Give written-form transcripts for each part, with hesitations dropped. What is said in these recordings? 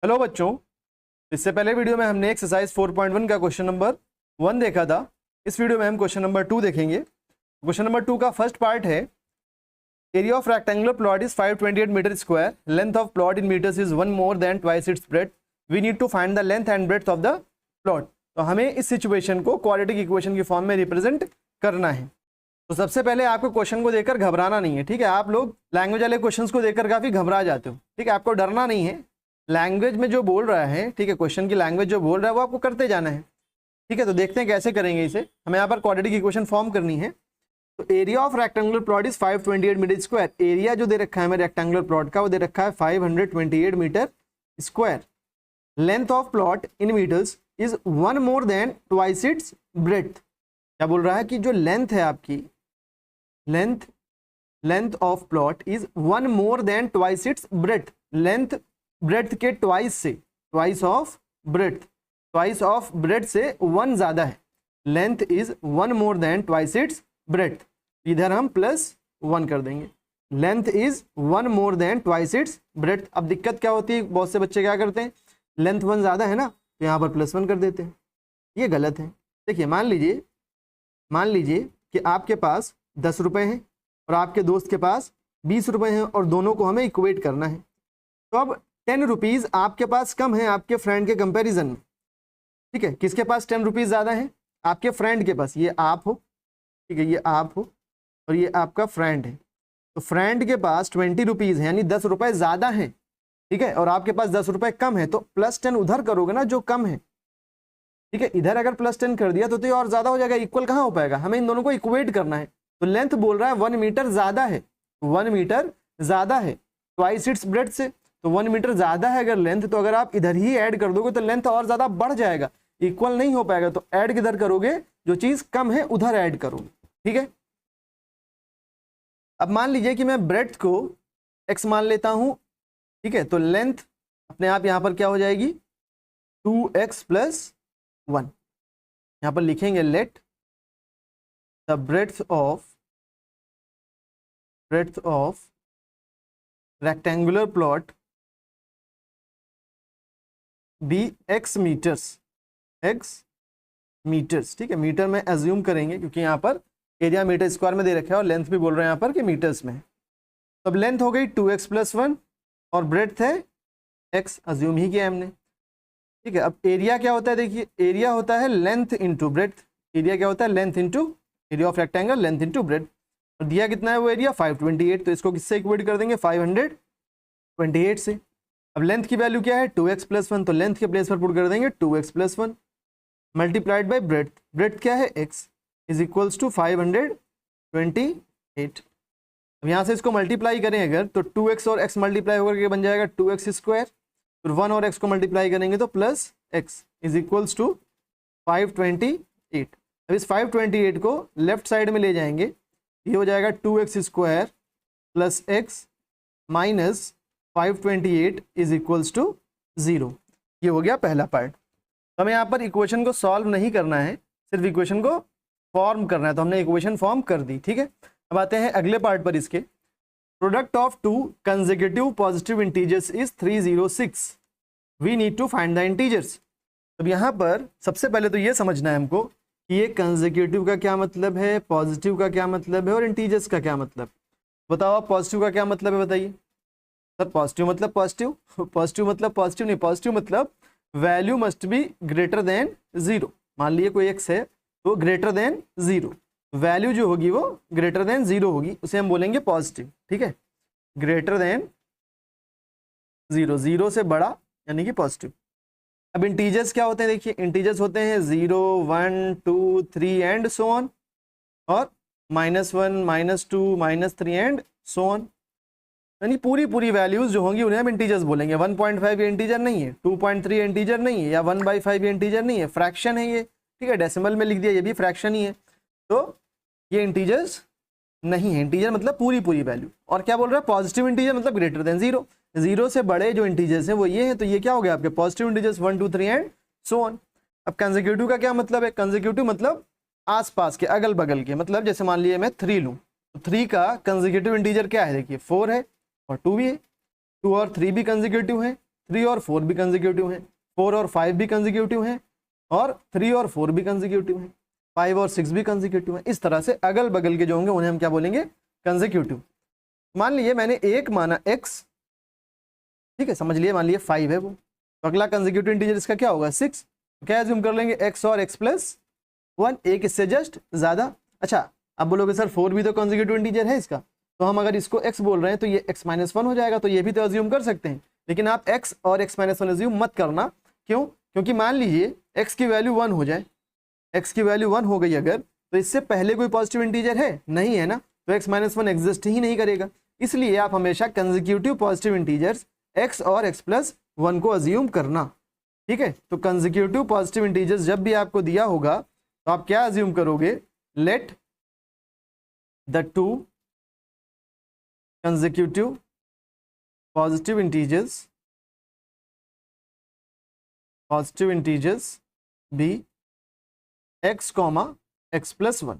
Hello बच्चों, इससे पहले वीडियो में हमने एक्सरसाइज 4.1 का क्वेश्चन नंबर 1 देखा था। इस वीडियो में हम क्वेश्चन नंबर 2 देखेंगे। क्वेश्चन नंबर 2 का फर्स्ट पार्ट है, area of rectangular plot is 528 metre square, length of plot in metres is 1 more than twice its breadth, we need to find the length and breadth of the plot. तो हमें इस situation को quadratic equation की form में represent करना है। तो सबसे पहले आपको क्वेश्चन को देखकर घबराना नहीं है, ठीक है। आप लोग लैंग्वेज वाले क्वेश्चंस को देखकर काफी घबरा जाते हो, ठीक है। आपको डरना नहीं है, लैंग्वेज में जो बोल रहा है, ठीक है, क्वेश्चन की लैंग्वेज जो बोल रहा है वो आपको करते जाना है, ठीक है। तो देखते हैं कैसे करेंगे इसे। हमें यहाँ पर क्वाड्रेटिक इक्वेशन फॉर्म करनी है। तो area of rectangular plot is 528 metre square. Area जो दे रखा है हमें रेक्टेंगुलर प्लॉट का वो दे रखा है 528 metre square. Length of plot in metres is 1 more than twice its breadth. क्या बोल रहा है कि जो लेंथ है आपकी, length of plot is 1 more than twice its breadth. Length breadth के ट्वाइस से, ट्वाइस ऑफ ब्रेड्थ से 1 ज्यादा है। Length is 1 more than twice its breadth. इधर हम +1 कर देंगे। Length is 1 more than twice its breadth. अब दिक्कत क्या होती है, बहुत से बच्चे क्या करते हैं, लेंथ 1 ज्यादा है ना, तो यहाँ पर +1 कर देते हैं। ये गलत है। देखिए, मान लीजिए कि आपके पास 10 रुपए हैं और आपके दोस्त के पास 20 रुपए हैं और दोनों को हमें इक्वेट करना है। तो अब 10 रुपीज़ आपके पास कम है आपके फ्रेंड के कंपैरिजन में, ठीक है। किसके पास 10 रुपीज़ ज़्यादा है? आपके फ्रेंड के पास। ये आप हो, ठीक है, ये आप हो और ये आपका फ्रेंड है। तो फ्रेंड के पास 20 रुपीज़ है, यानी 10 रुपये ज़्यादा हैं, ठीक है, और आपके पास 10 रुपये कम है। तो +10 उधर करोगे ना जो कम है, ठीक है। इधर अगर +10 कर दिया तो ये और ज़्यादा हो जाएगा। इक्वल कहाँ हो पाएगा, हमें इन दोनों को इक्वेट करना है। तो लेंथ बोल रहा है 1 मीटर ज़्यादा है, 1 मीटर ज़्यादा है ट्वाइस इट्स ब्रेड्थ से। तो 1 मीटर ज्यादा है अगर लेंथ, तो अगर आप इधर ही ऐड कर दोगे तो लेंथ और ज्यादा बढ़ जाएगा, इक्वल नहीं हो पाएगा। तो ऐड किधर करोगे, जो चीज कम है उधर ऐड करोगे, ठीक है। अब मान लीजिए कि मैं ब्रेड्थ को x मान लेता हूं, ठीक है। तो लेंथ अपने आप यहां पर क्या हो जाएगी, 2x + 1। यहां पर लिखेंगे let the breadth of rectangular plot be x metres, ठीक है। मीटर में एज्यूम करेंगे क्योंकि यहाँ पर एरिया मीटर स्क्वायर में दे रखा है और लेंथ भी बोल रहे हैं यहाँ पर कि मीटर्स में है। तो अब लेंथ हो गई 2x + 1 और ब्रेड्थ है x, एज्यूम ही किया हमने, ठीक है। अब एरिया क्या होता है, देखिए एरिया होता है लेंथ इंटू ब्रेड्थ। एरिया क्या होता है, length into area of rectangle, length into breadth. और दिया कितना है वो एरिया 528। तो इसको किससे इक्वेट कर देंगे, 528 से। अब लेंथ की वैल्यू क्या है, 2x + 1। तो लेंथ के प्लेस पर पुट कर देंगे 2x + 1 multiplied by breadth. Breadth क्या है, x इज इक्वल्स टू 528। अब यहाँ से इसको मल्टीप्लाई करें अगर, तो 2x और x मल्टीप्लाई होकर के बन जाएगा 2x²। फिर 1 और x को मल्टीप्लाई करेंगे तो +x इज इक्वल्स टू 528। अब इस 528 को लेफ्ट साइड में ले जाएंगे, ये हो जाएगा 2x² + x minus 528 is equals to 0। ये हो गया पहला पार्ट। तो हमें यहाँ पर इक्वेशन को सॉल्व नहीं करना है, सिर्फ इक्वेशन को फॉर्म करना है। तो हमने इक्वेशन फॉर्म कर दी, ठीक है। अब आते हैं अगले पार्ट पर। इसके product of 2 consecutive positive integers is 306, we need to find the integers. अब यहाँ पर सबसे पहले तो ये समझना है हमको कि ये कंसेक्यूटिव का क्या मतलब है, पॉजिटिव का क्या मतलब है और इंटीजर्स का क्या मतलब। बताओ आप, पॉजिटिव का क्या मतलब है, बताइए सर। पॉजिटिव मतलब पॉजिटिव मतलब पॉजिटिव नहीं, पॉजिटिव मतलब value must be greater than 0। मान लिए कोई x है तो ग्रेटर देन 0, वैल्यू जो होगी वो ग्रेटर देन 0 होगी, उसे हम बोलेंगे पॉजिटिव, ठीक है। ग्रेटर देन 0, 0 से बड़ा यानी कि पॉजिटिव। अब इंटीजर्स क्या होते हैं, देखिए इंटीजर्स होते हैं 0, 1, 2, 3 एंड सो ऑन, और -1, -2, -3 एंड सो ऑन। यानी पूरी वैल्यूज जो होंगी उन्हें हम इंटीजर्स बोलेंगे। 1.5 ये इंटीजर नहीं है, 2.3 इंटीजर नहीं है, या 1/5 ये इंटीजर नहीं है, फ्रैक्शन है ये, ठीक है। डेसिमल में लिख दिया, ये भी फ्रैक्शन ही है, तो ये इंटीजर्स नहीं है। इंटीजर मतलब पूरी वैल्यू। और क्या बोल रहा है, पॉजिटिव इंटीजर मतलब ग्रेटर देन 0, 0 से बड़े जो इंटीजर्स हैं वो ये हैं। तो ये क्या हो गया आपके positive integers 1, 2, 3 and so on. अब कंसेक्यूटिव का क्या मतलब है, कंसेक्यूटिव मतलब आसपास के, अगल बगल के। मतलब जैसे मान लिया मैं 3 लूँ, तो 3 का कंसेक्यूटिव इंटीजर क्या है, देखिए 4 है और 2 भी है, 2 और 3 भी कंसेक्यूटिव है, 3 और 4 भी कंसेक्यूटिव हैं, 4 और 5 भी कंसेक्यूटिव हैं, और 3 और 4 भी कंसेक्यूटिव हैं, 5 और 6 भी कंसेक्यूटिव हैं। इस तरह से अगल बगल के जो होंगे उन्हें हम क्या बोलेंगे, कंसेक्यूटिव। मान लीजिए मैंने एक माना x, ठीक है, समझ लिए, मान लीजिए 5 है वो, तो अगला कंसेक्यूटिव इंटीजर इसका क्या होगा, 6। क्या एज्यूम कर लेंगे, x और x प्लस 1, एक इससे जस्ट ज़्यादा। अच्छा, अब बोलोगे सर 4 भी तो कंसेक्यूटिव इंटीजर है इसका, तो हम अगर इसको x बोल रहे हैं तो ये x माइनस 1 हो जाएगा, तो ये भी तो एज्यूम कर सकते हैं। लेकिन आप x और x माइनस 1 एज्यूम मत करना। क्यों? क्योंकि मान लीजिए x की वैल्यू 1 हो जाए, x की वैल्यू 1 हो गई अगर, तो इससे पहले कोई पॉजिटिव इंटीजर है नहीं, है ना, तो x माइनस 1 एग्जिस्ट ही नहीं करेगा। इसलिए आप हमेशा कंसेक्यूटिव पॉजिटिव इंटीजर्स x और x प्लस 1 को अज्यूम करना, ठीक है। तो कंसेक्यूटिव पॉजिटिव इंटीजर्स जब भी आपको दिया होगा तो आप क्या अज्यूम करोगे, let the two consecutive positive integers be x comma x plus 1।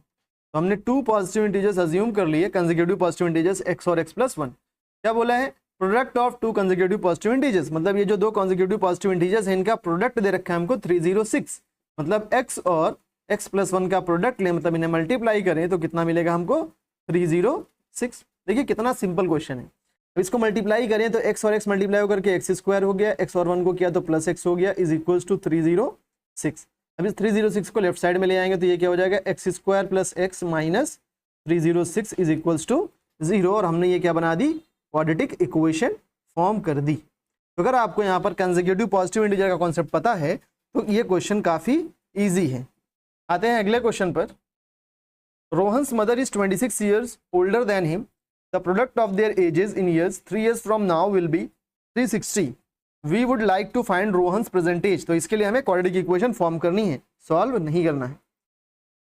तो हमने 2 पॉजिटिव इंटीजर्स अज्यूम कर लिए, कंसेक्यूटिव पॉजिटिव इंटीजर्स x और x प्लस 1। क्या बोला है, product of 2 consecutive positive integers, मतलब ये जो 2 कंसेक्यूटिव पॉजिटिव इंटीजर्स हैं इनका प्रोडक्ट दे रखा है हमको 306, मतलब x और x प्लस 1 का प्रोडक्ट ले, मतलब इन्हें मल्टीप्लाई करें तो कितना मिलेगा हमको, 306। देखिए कितना सिंपल क्वेश्चन है। अब इसको मल्टीप्लाई करें तो x और x मल्टीप्लाई होकर के x स्क्वायर हो गया, x और 1 को किया तो प्लस x हो गया, इज इक्वल्स टू 306। अब इस 306 को लेफ्ट साइड में ले आएंगे तो ये क्या हो जाएगा, x square plus x minus 306 is equals to 0, और हमने ये क्या बना दी, क्वाड्रेटिक इक्वेशन फॉर्म कर दी। तो अगर आपको यहाँ पर कंसेक्यूटिव पॉजिटिव इंटीजर का कॉन्सेप्ट पता है तो ये क्वेश्चन काफी ईजी है। आते हैं अगले क्वेश्चन पर। Rohan's mother is 26 years older than him. The product of their ages in years 3 years from now will be 360. We would like to find Rohan's present age. तो इसके लिए हमें क्वाड्रेटिक इक्वेशन फॉर्म करनी है, सॉल्व नहीं करना है।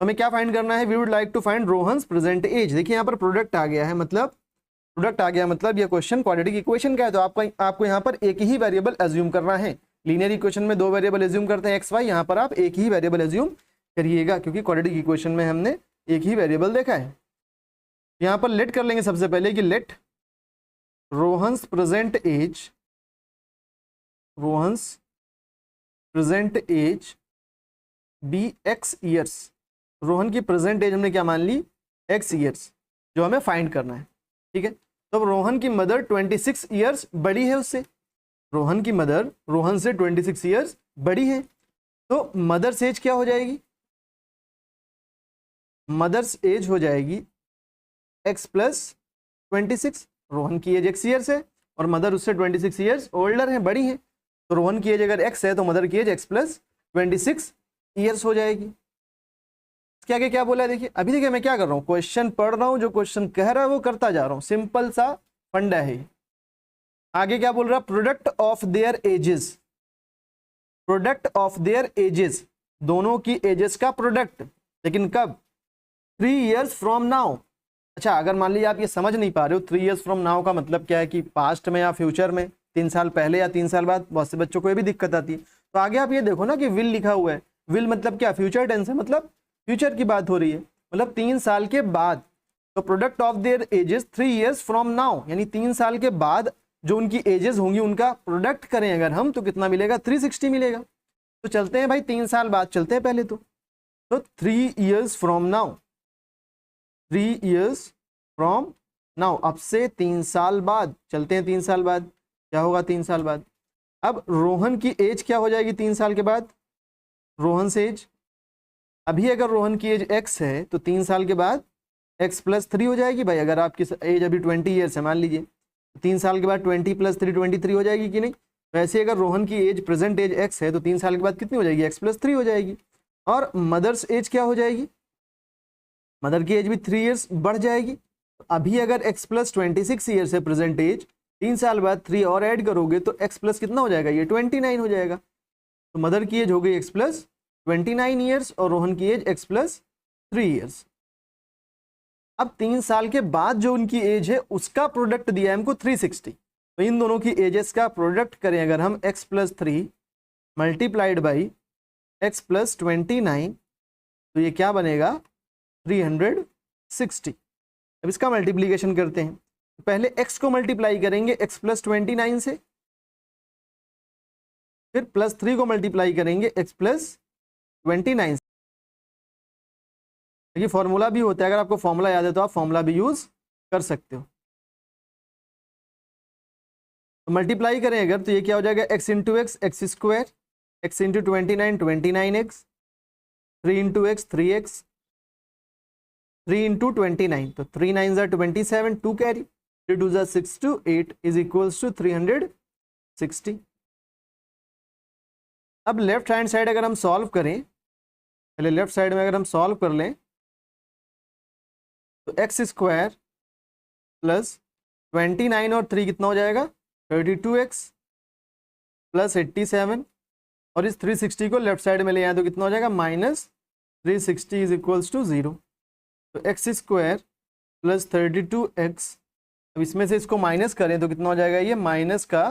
हमें क्या फाइंड करना है, we would like to find Rohan's present age। देखिए यहाँ पर प्रोडक्ट आ गया है, मतलब ये क्वेश्चन क्वाड्रेटिक इक्वेशन का है, तो आपको यहाँ पर एक ही वेरिएबल एज्यूम करना है। लीनियर इक्वेशन में 2 वेरिएबल एज्यूम करते हैं x y, यहाँ पर आप एक ही वेरिएबल एज्यूम करिएगा क्योंकि क्वाड्रेटिक इक्वेशन में हमने एक ही वेरिएबल देखा है। यहाँ पर लेट कर लेंगे सबसे पहले कि let Rohan's present age be x years. Rohan की प्रेजेंट एज हमने क्या मान ली, x ईयर्स, जो हमें फाइंड करना है, ठीक है। तो रोहन की मदर 26 ईयर्स बड़ी है उससे, रोहन की मदर रोहन से 26 ईयर्स बड़ी है, तो मदर्स एज क्या हो जाएगी, मदर्स एज हो जाएगी x प्लस 26। रोहन की एज x ईयर्स है और मदर उससे 26 ईयर्स ओल्डर है, बड़ी है, तो रोहन की एज अगर x है तो मदर की एज x प्लस 26 ईयर्स हो जाएगी। क्या क्या क्या बोला है, देखिए अभी देखिए मैं क्या कर रहा हूँ, क्वेश्चन पढ़ रहा हूँ, जो क्वेश्चन कह रहा है वो करता जा रहा हूँ, सिंपल सा फंडा है। आगे क्या बोल रहा है, product of their edges, product of their edges, दोनों की एजेस का प्रोडक्ट, लेकिन कब, 3 years फ्रॉम नाउ। अच्छा, अगर मान लीजिए आप ये समझ नहीं पा रहे हो 3 years फ्रॉम नाउ का मतलब क्या है कि पास्ट में या फ्यूचर में, 3 साल पहले या 3 साल बाद, बहुत से बच्चों को ये भी दिक्कत आती है। तो आगे आप ये देखो ना कि विल लिखा हुआ है, विल मतलब क्या, फ्यूचर टेंस है, मतलब फ्यूचर की बात हो रही है, मतलब 3 साल के बाद। तो product of their edges 3 years from now, यानी 3 साल के बाद जो उनकी एजेस होंगी उनका प्रोडक्ट करें अगर हम, तो कितना मिलेगा, 360 मिलेगा। तो चलते हैं भाई 3 साल बाद चलते हैं पहले तो 3 years from now, 3 years from now, अब से 3 साल बाद चलते हैं, 3 साल बाद क्या होगा, 3 साल बाद। अब रोहन की एज क्या हो जाएगी 3 साल के बाद, रोहन से एज, अभी अगर रोहन की एज x है तो 3 साल के बाद x प्लस 3 हो जाएगी भाई। अगर आपकी एज अभी 20 ईयर्स है मान लीजिए, 3 साल के बाद 20 प्लस 3 23 हो जाएगी कि नहीं। वैसे अगर रोहन की एज प्रेजेंट एज x है तो 3 साल के बाद कितनी हो जाएगी, x प्लस 3 हो जाएगी। और मदर्स एज क्या हो जाएगी, मदर की एज भी 3 years बढ़ जाएगी। अभी अगर x प्लस 26 ईयर्स है प्रेजेंट एज, 3 साल बाद 3 और ऐड करोगे तो x प्लस कितना हो जाएगा, ये 29 हो जाएगा। तो मदर की एज हो गई x प्लस 29 ईयर्स और रोहन की एज x प्लस 3 years। अब 3 साल के बाद जो उनकी एज है उसका प्रोडक्ट दिया है हमको 360, तो इन दोनों की एजेस का प्रोडक्ट करें अगर हम x plus 3 multiplied by x plus 29, तो ये क्या बनेगा, 360। अब इसका मल्टीप्लीकेशन करते हैं, पहले x को मल्टीप्लाई करेंगे x प्लस 29 से, फिर +3 को मल्टीप्लाई करेंगे x + 29। देखिए फॉर्मूला भी होता है, अगर आपको फॉर्मूला याद है तो आप फॉर्मूला भी यूज कर सकते हो। तो मल्टीप्लाई करें अगर तो ये क्या हो जाएगा, x into x x², x into 29 29x, 3 into x 3x, 3 into 29 तो 3 9 ज़ा 27, 2 कैरी, 3 2 ज़ा 6 2 8 इज इक्वल्स टू 360। अब लेफ्ट हैंड साइड अगर हम सॉल्व करें, पहले लेफ्ट साइड में अगर हम सॉल्व कर लें तो x² प्लस 29 और 3 कितना हो जाएगा 32x प्लस 87, और इस 360 को लेफ्ट साइड में ले आए तो कितना हो जाएगा -360 इज इक्वल्स टू 0। तो x² प्लस 32x, अब इसमें से इसको माइनस करें तो कितना हो जाएगा, ये माइनस का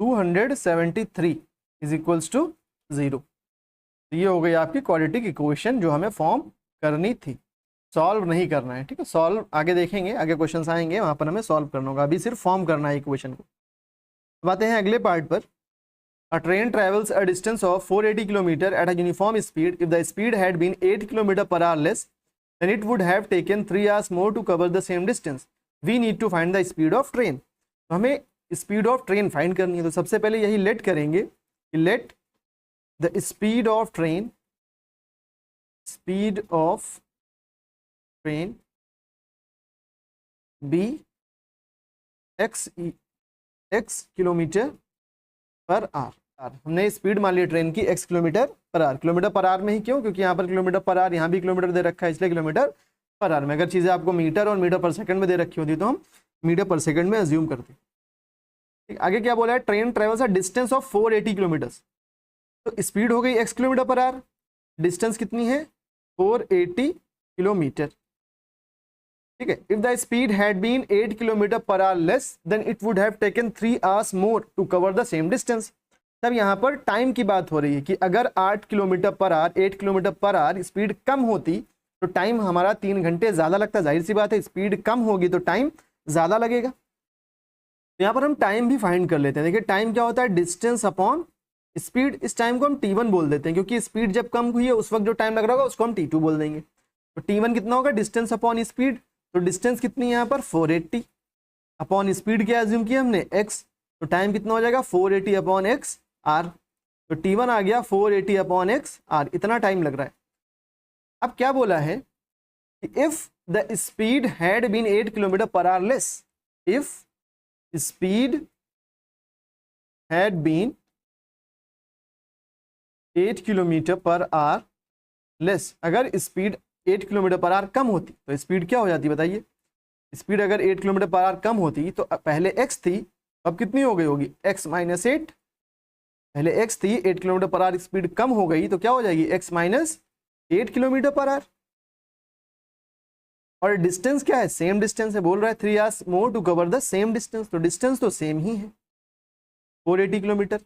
273 इज इक्वल्स टू 0। तो ये हो गई आपकी क्वाड्रेटिक इक्वेशन जो हमें फॉर्म करनी थी, सॉल्व नहीं करना है। ठीक है, सॉल्व आगे देखेंगे, आगे क्वेश्चंस आएंगे वहाँ पर हमें सॉल्व करना होगा, अभी सिर्फ फॉर्म करना है इक्वेशन को। अब आते हैं अगले पार्ट पर। A train travels a distance of 480 kilometre at a uniform speed. If the speed had been 8 kilometre per hour less than it would have taken 3 hours more to cover the same distance. We need to find the speed of train. तो हमें speed of train find करनी है, तो सबसे पहले यही let करेंगे, let the speed of train, speed of train be x kilometre per hour. हमने स्पीड मान ली ट्रेन की x kilometre per hour. Kilometre per hour में ही क्यों, क्योंकि यहाँ पर किलोमीटर पर आवर, यहाँ भी किलोमीटर दे रखा है, इसलिए किलोमीटर पर आवर में। अगर चीज़ें आपको मीटर और मीटर पर सेकंड में दे रखी होती तो हम मीटर पर सेकंड में अज्यूम करते। ठीक, आगे क्या बोला है, train travels a distance of 480 kilometres. तो स्पीड हो गई x kilometre per hour, distance कितनी है 480 किलोमीटर। ठीक है, if the speed had been 8 kilometre per hour less than it would have taken 3 hours more to cover the same distance. तब यहाँ पर टाइम की बात हो रही है कि अगर 8 kilometre per hour, 8 kilometre per hour speed कम होती तो टाइम हमारा 3 घंटे ज़्यादा लगता। जाहिर सी बात है, स्पीड कम होगी तो टाइम ज़्यादा लगेगा। तो यहाँ पर हम टाइम भी फाइंड कर लेते हैं। देखिए टाइम क्या होता है, डिस्टेंस अपॉन स्पीड। इस टाइम को हम t1 बोल देते हैं, क्योंकि स्पीड जब कम हुई है उस वक्त जो टाइम लग रहा होगा उसको हम t2 बोल देंगे। तो t1 कितना होगा, डिस्टेंस अपॉन स्पीड। तो डिस्टेंस कितनी है यहाँ पर 480, अपॉन स्पीड क्या एज्यूम किया हमने x, तो टाइम कितना हो जाएगा 480 अपॉन x r। तो t1 आ गया 480 अपॉन x r, इतना टाइम लग रहा है। अब क्या बोला है, if the speed had been 8 kilometre per hour less, if speed had been 8 kilometre per hour less, अगर स्पीड 8 किलोमीटर पर आवर कम होती तो स्पीड क्या हो जाती बताइए। स्पीड अगर 8 किलोमीटर पर आवर कम होती तो पहले x थी, अब कितनी हो गई होगी x - 8। पहले x थी, 8 किलोमीटर पर आवर स्पीड कम हो गई तो क्या हो जाएगी x - 8 किलोमीटर पर आवर। और डिस्टेंस क्या है, सेम डिस्टेंस है, बोल रहा है 3 hours more to cover the same distance. तो डिस्टेंस तो सेम ही है 480 किलोमीटर।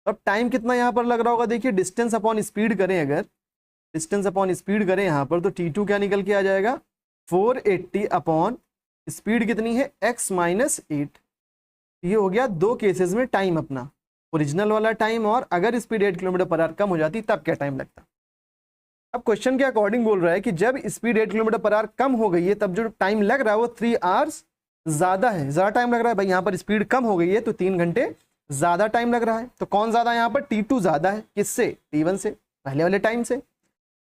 अब टाइम कितना यहाँ पर लग रहा होगा, देखिए डिस्टेंस अपॉन स्पीड करें, अगर डिस्टेंस अपॉन स्पीड करें यहाँ पर तो t2 क्या निकल के आ जाएगा 480 अपॉन स्पीड कितनी है x - 8। ये हो गया दो केसेस में टाइम अपना, ओरिजिनल वाला टाइम और अगर स्पीड 8 किलोमीटर पर आवर कम हो जाती तब क्या टाइम लगता। अब क्वेश्चन के अकॉर्डिंग बोल रहा है कि जब स्पीड 8 किलोमीटर पर आवर कम हो गई है तब जो टाइम लग रहा है वो 3 hours ज़्यादा है, ज़्यादा टाइम लग रहा है। भाई यहाँ पर स्पीड कम हो गई है तो 3 घंटे ज़्यादा टाइम लग रहा है। तो कौन ज़्यादा है यहाँ पर, t2 ज़्यादा है, किससे, t1 से, पहले वाले टाइम से।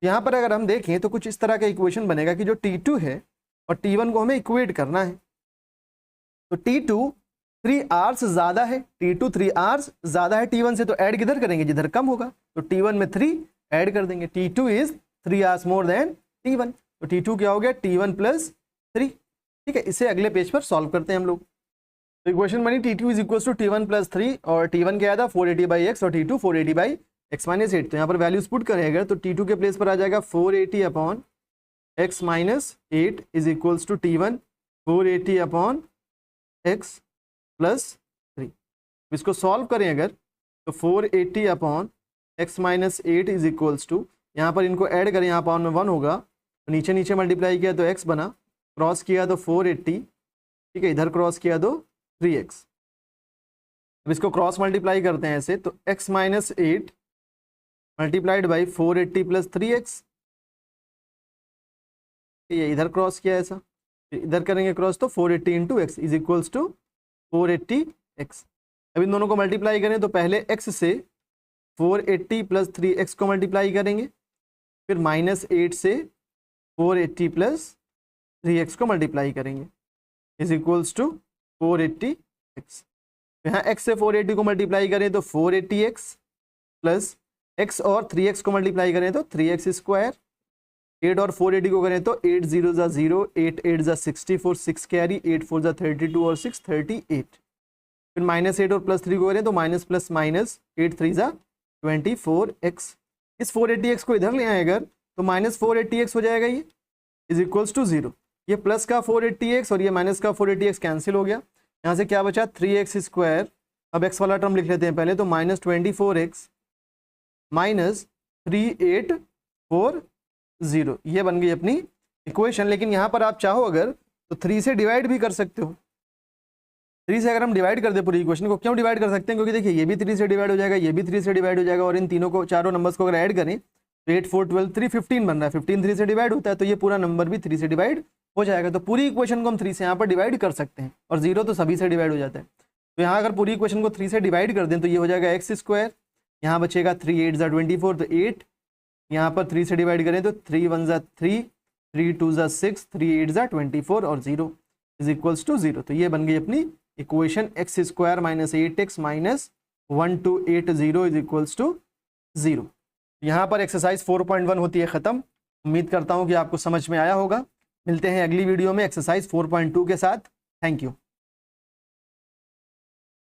यहाँ पर अगर हम देखें तो कुछ इस तरह का इक्वेशन बनेगा कि जो t2 है और t1 को हमें इक्वेट करना है। तो t2 3 hours ज़्यादा है, t2 3 hours ज़्यादा है t1 से, तो ऐड किधर करेंगे, जिधर कम होगा। तो t1 में 3 ऐड कर देंगे, t2 is 3 hours more than t1। तो t2 क्या हो गया t1 + 3। ठीक है, इसे अगले पेज पर सॉल्व करते हैं हम लोग। तो इक्वेशन बनी t2 is equal to t1 + 3 और t1 क्या था 480/x और t2 480/x - 8। तो यहाँ पर वैल्यूज पुट करेंगे तो t2 के प्लेस पर आ जाएगा 480 upon x - 8 is equals to t1 480 upon x + 3। इसको सॉल्व करें अगर तो 480 upon x - 8 is equals to, यहाँ पर इनको ऐड करें, यहाँ पावर में 1 होगा तो नीचे नीचे मल्टीप्लाई किया तो x बना, क्रॉस किया तो 480, ठीक है, इधर क्रॉस किया तो 3x। अब इसको क्रॉस मल्टीप्लाई करते हैं ऐसे, तो x minus 8 multiplied by 480 plus 3x, ये इधर क्रॉस किया ऐसा, इधर करेंगे क्रॉस तो 480 into x is equals to 480x। अब इन दोनों को मल्टीप्लाई करें तो पहले x से 480 प्लस 3x को मल्टीप्लाई करेंगे, फिर -8 से 480 प्लस 3x को मल्टीप्लाई करेंगे इज इक्वल्स टू 480x। यहाँ x से 480 को मल्टीप्लाई करें तो 480x प्लस x और 3x को मल्टीप्लाई करें तो 3x स्क्वायर, 8 और 480 को करें तो 8 0 ज़ा 0, 8 8 ज़ा 64, 6 कैरी, 8 4 ज़ा 32 और 6 38। फिर -8 और +3 को करें तो माइनस प्लस माइनस 8 3 ज़ा 24x। इस 480x को इधर ले आए अगर तो -480x हो जाएगा, ये इज इक्वल्स टू 0। ये प्लस का 480x और ये माइनस का 480x कैंसिल हो गया। यहाँ से क्या बचा 3x स्क्वायर। अब x वाला टर्म लिख लेते हैं पहले, तो -24x माइनस 3840, ये बन गई अपनी इक्वेशन। लेकिन यहाँ पर आप चाहो अगर तो 3 से डिवाइड भी कर सकते हो। 3 से अगर हम डिवाइड कर दे पूरी इक्वेशन को, क्यों डिवाइड कर सकते हैं, क्योंकि देखिए ये भी 3 से डिवाइड हो जाएगा, ये भी 3 से डिवाइड हो जाएगा, और इन तीनों को, चारों नंबर्स को अगर ऐड करें तो 8 4 12 3 15 बन रहा है। 15 3 से डिवाइड होता है, तो ये पूरा नंबर भी 3 से डिवाइड हो जाएगा। तो पूरी इक्वेशन को हम 3 से यहाँ पर डिवाइड कर सकते हैं, और 0 तो सभी से डिवाइड हो जाता है। तो यहाँ अगर पूरी इक्वेशन को 3 से डिवाइड कर दें तो ये हो जाएगा x स्क्वायर, यहाँ बचेगा 3 8 ज़ा 24, तो 8, यहाँ पर 3 से डिवाइड करें तो 3 1 ज़ा 3, 3 2 ज़ा 6, 3 8 ज़ा 24 और 0 इज इक्वल्स टू 0। तो ये बन गई अपनी equation x square minus 8x minus 1280 is equals to 0। यहाँ पर एक्सरसाइज 4.1 होती है ख़त्म। उम्मीद करता हूँ कि आपको समझ में आया होगा। मिलते हैं अगली वीडियो में एक्सरसाइज 4.2 के साथ। Thank you.